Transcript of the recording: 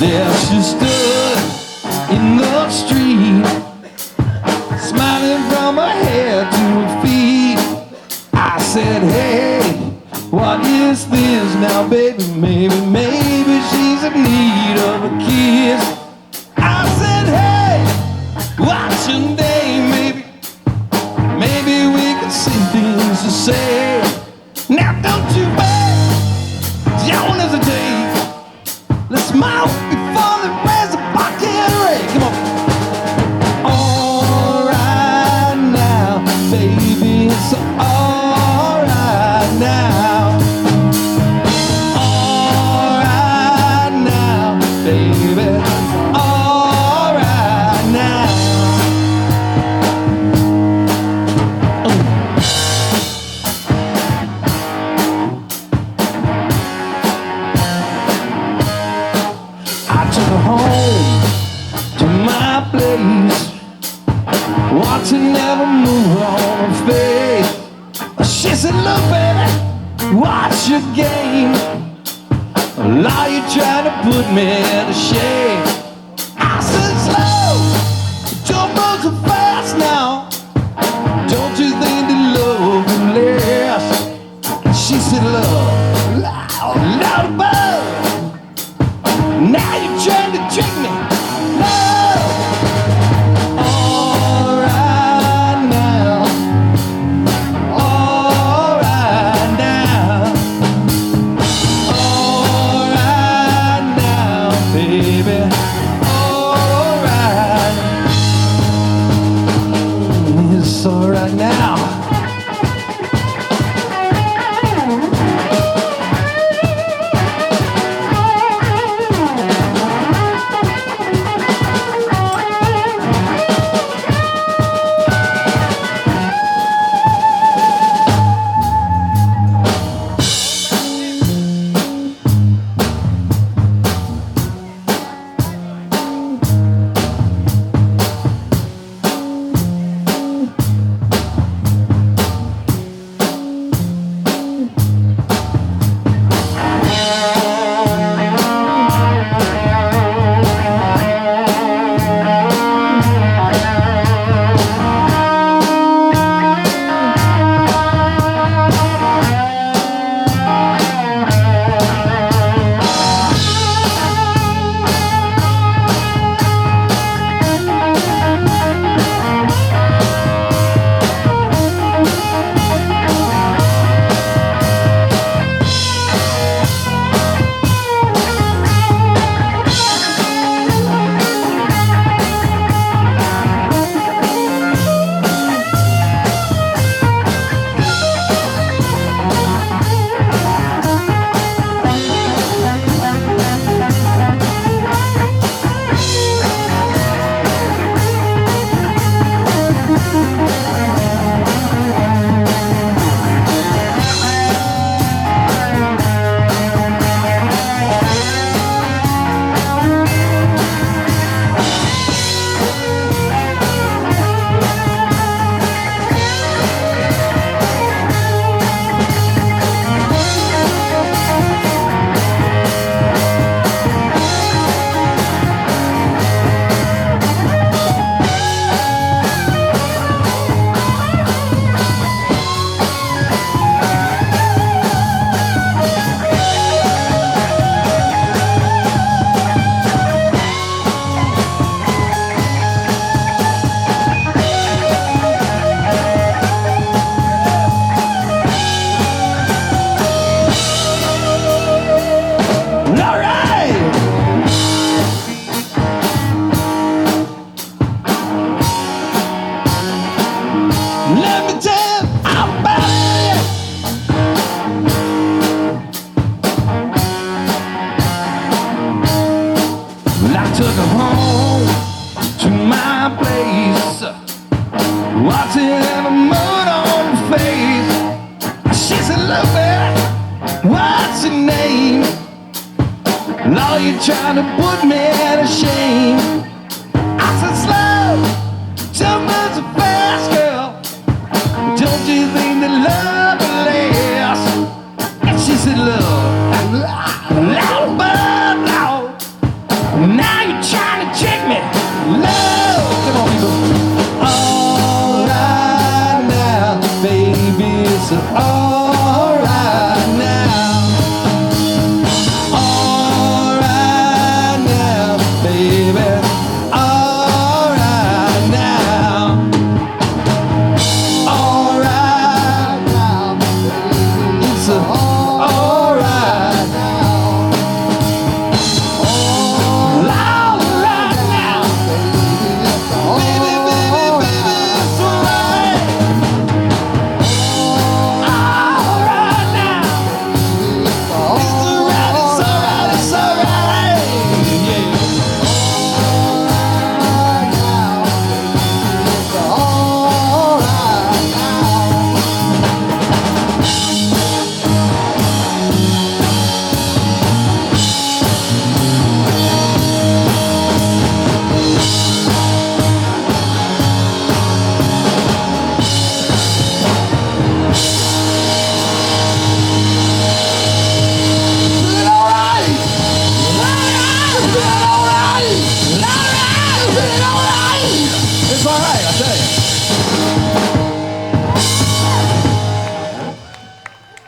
There she stood in the street, smiling from her head to her feet. I said, hey, what is this now, baby? Maybe she's in need of a kiss. I said, hey, what's your name? Maybe we could see things to say. Now don't you wait, don't hesitate. Let's smile before the raise a bucket ray. Come on. All right now, baby, it's all right now. All right now, baby, all right now. I took her home to my place, watching never move on her face. She said, look, baby, what's your game? Are you trying to put me to shame? I said, slow, don't move so fast now. Don't you think that love will last? She said, love, loud above. Now you're trying to trick me. Love. All right now. All right now. All right now, baby. All right. It's all right now. took her home to my place, watching every moon on her face. She said, look, baby, what's your name? Lord, you're trying to put me to shame.